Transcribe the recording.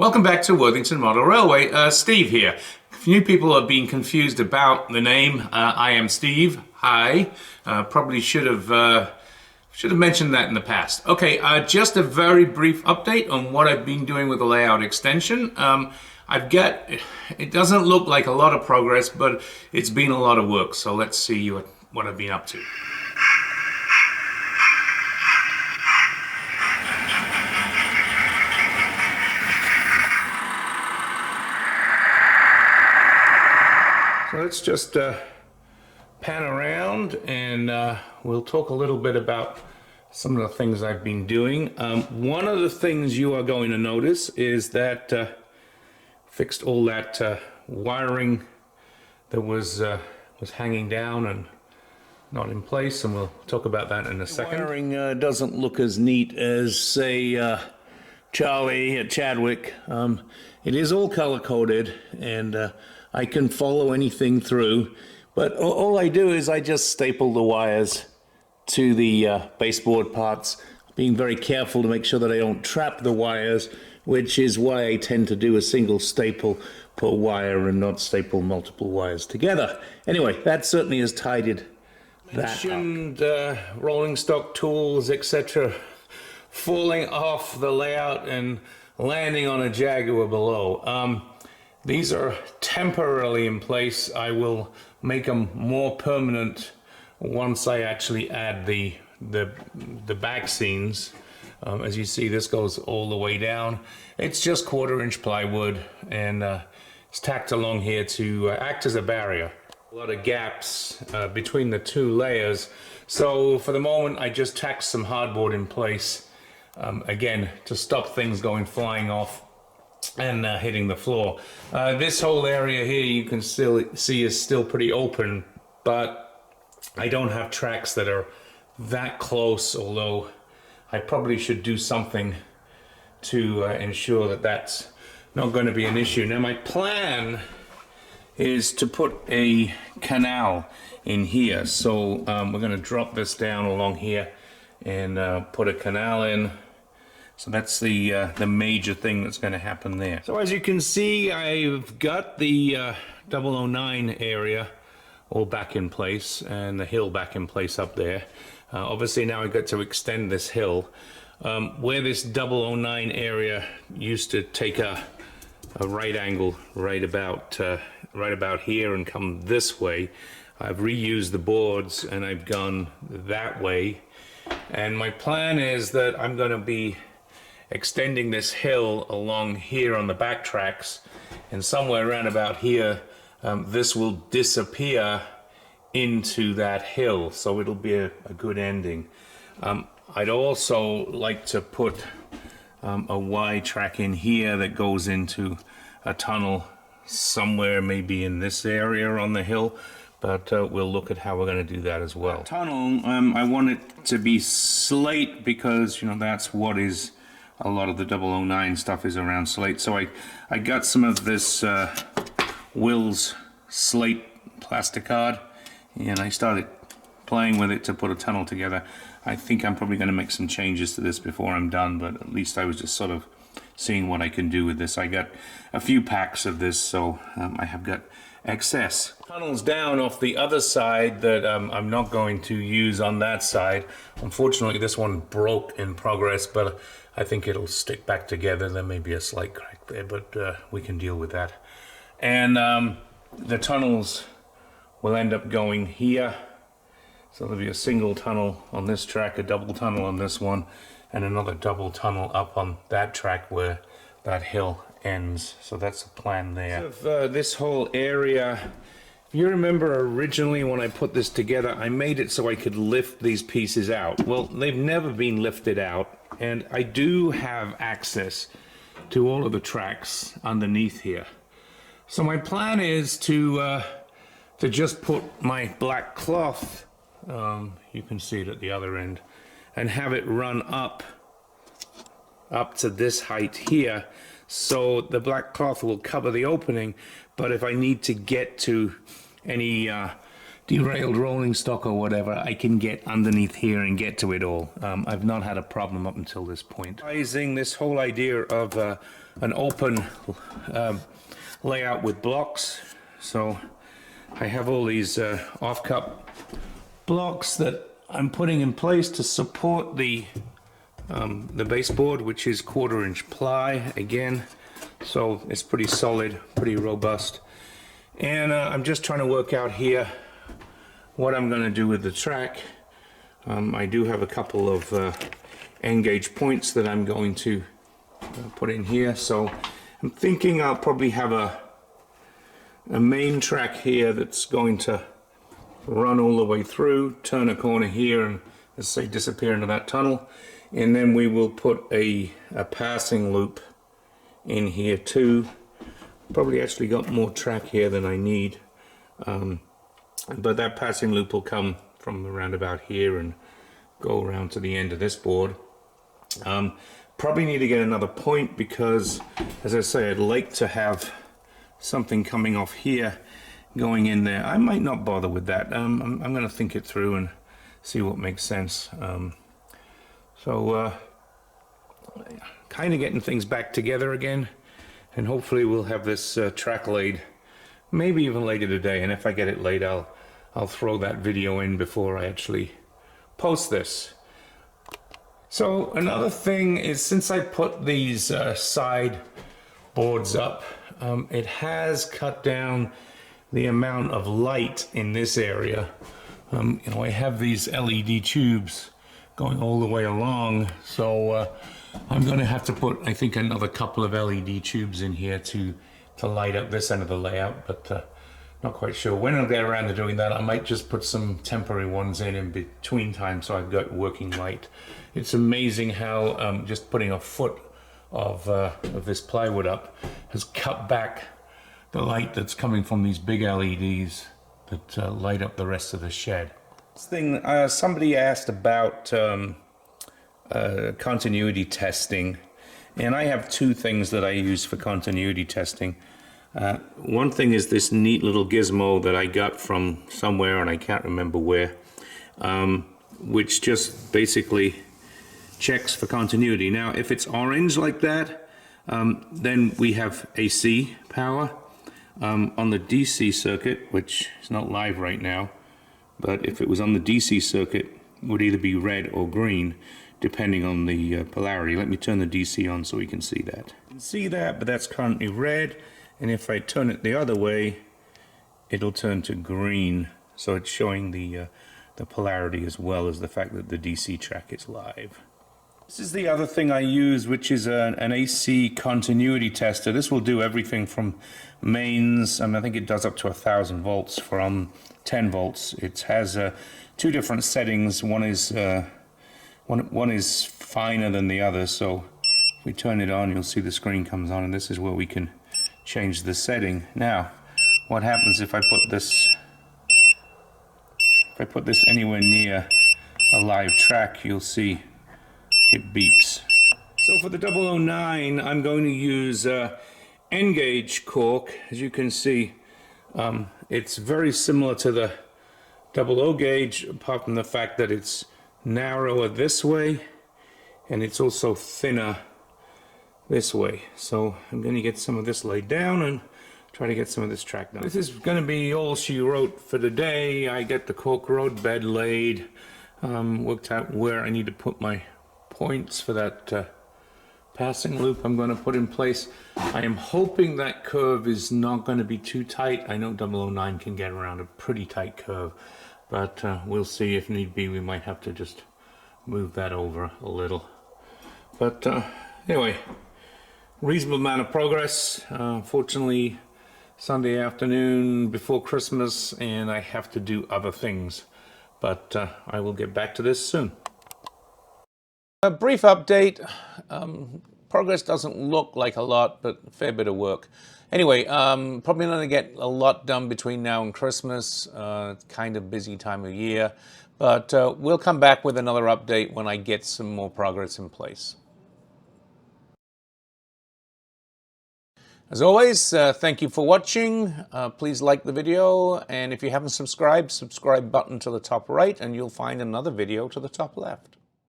Welcome back to Worthington Model Railway. Steve here. If new people are being confused about the name, I am Steve. Hi. Probably should have mentioned that in the past. Okay, just a very brief update on what I've been doing with the layout extension. It doesn't look like a lot of progress, but it's been a lot of work. So let's see what I've been up to. So let's just pan around and we'll talk a little bit about some of the things I've been doing. One of the things you are going to notice is that fixed all that wiring that was hanging down and not in place, and we'll talk about that in a second. Wiring doesn't look as neat as, say, Charlie at Chadwick. It is all color-coded, and I can follow anything through, but all I do is I just staple the wires to the baseboard parts, being very careful to make sure that I don't trap the wires, which is why I tend to do a single staple per wire and not staple multiple wires together. Anyway, that certainly has tidied that up. Rolling stock tools, etc., falling off the layout and landing on a Jaguar below. These are temporarily in place. I will make them more permanent once I actually add the back scenes. As you see, this goes all the way down. It's just 1/4-inch plywood, and it's tacked along here to act as a barrier. A lot of gaps between the two layers. So for the moment, I just tacked some hardboard in place, again, to stop things going flying off and hitting the floor. This whole area here you can still see is still pretty open, but I don't have tracks that are that close, although I probably should do something to ensure that that's not going to be an issue. Now my plan is to put a canal in here, so we're going to drop this down along here and put a canal in. So that's the major thing that's going to happen there. So as you can see, I've got the 009 area all back in place and the hill back in place up there. Obviously now I've got to extend this hill. Where this 009 area used to take a right angle right about here and come this way, I've reused the boards and I've gone that way. And my plan is that I'm going to be extending this hill along here on the back tracks, and somewhere around about here this will disappear into that hill, so it'll be a good ending. I'd also like to put a Y track in here that goes into a tunnel somewhere maybe in this area on the hill, but we'll look at how we're going to do that as well. That tunnel, I want it to be slate because, you know, that's what is a lot of the 009 stuff is around slate. So I got some of this Will's slate plasticard, and I started playing with it to put a tunnel together. I think I'm probably going to make some changes to this before I'm done, but at least I was just sort of seeing what I can do with this. I got a few packs of this, so I have got excess. Tunnels down off the other side that I'm not going to use on that side. Unfortunately, this one broke in progress, but I think it'll stick back together. There may be a slight crack there, but we can deal with that. And the tunnels will end up going here. So there'll be a single tunnel on this track, a double tunnel on this one, and another double tunnel up on that track where that hill ends. So that's the plan there. So this whole area, if you remember originally when I put this together, I made it so I could lift these pieces out. Well, they've never been lifted out, and I do have access to all of the tracks underneath here. So my plan is to just put my black cloth, you can see it at the other end, and have it run up to this height here, so the black cloth will cover the opening, but if I need to get to any derailed rolling stock or whatever, I can get underneath here and get to it all. I've not had a problem up until this point. This whole idea of an open layout with blocks. So I have all these off-cut blocks that I'm putting in place to support the baseboard, which is 1/4" ply again. So it's pretty solid, pretty robust. And I'm just trying to work out here what I'm going to do with the track. I do have a couple of end gauge points that I'm going to put in here. So I'm thinking I'll probably have a main track here that's going to run all the way through, turn a corner here, and let's say disappear into that tunnel. And then we will put a passing loop in here too. Probably actually got more track here than I need, but that passing loop will come from around about here and go around to the end of this board. Probably need to get another point because, as I say, I'd like to have something coming off here going in there. I might not bother with that. I'm going to think it through and see what makes sense. Kind of getting things back together again, and hopefully we'll have this track laid maybe even later today. And if I get it laid, I'll throw that video in before I actually post this. So another thing is, since I put these side boards up, it has cut down the amount of light in this area. You know, I have these LED tubes going all the way along, so I'm going to have to put, I think, another couple of LED tubes in here to light up this end of the layout, but not quite sure when I'll get around to doing that. I might just put some temporary ones in between time so I've got working light. It's amazing how just putting a foot of this plywood up has cut back the light that's coming from these big LEDs that light up the rest of the shed. This thing, somebody asked about continuity testing, and I have two things that I use for continuity testing. One thing is this neat little gizmo that I got from somewhere, and I can't remember where, which just basically checks for continuity. Now, if it's orange like that, then we have AC power. On the DC circuit, which is not live right now, but if it was on the DC circuit, it would either be red or green, depending on the polarity. Let me turn the DC on so we can see that. You can see that, but that's currently red. And if I turn it the other way, it'll turn to green. So it's showing the polarity as well as the fact that the DC track is live. This is the other thing I use, which is an AC continuity tester. This will do everything from mains. I think it does up to 1,000 volts from 10 volts. It has two different settings. One is finer than the other. So if we turn it on, you'll see the screen comes on, and this is where we can change the setting. Now, what happens if I put this anywhere near a live track, you'll see it beeps. So for the 009, I'm going to use end gauge cork. As you can see, it's very similar to the 00 gauge, apart from the fact that it's narrower this way, and it's also thinner this way. So I'm going to get some of this laid down and try to get some of this track done. This is going to be all she wrote for the day. I get the cork road bed laid, worked out where I need to put my points for that passing loop I'm going to put in place. I am hoping that curve is not going to be too tight. I know 009 can get around a pretty tight curve, but we'll see. If need be, we might have to just move that over a little. But anyway, reasonable amount of progress. Fortunately, Sunday afternoon before Christmas, and I have to do other things, but I will get back to this soon. A brief update. Progress doesn't look like a lot, but a fair bit of work. Anyway, probably not going to get a lot done between now and Christmas. It's kind of busy time of year, but we'll come back with another update when I get some more progress in place. As always, thank you for watching. Please like the video, and if you haven't subscribed, subscribe button to the top right, and you'll find another video to the top left.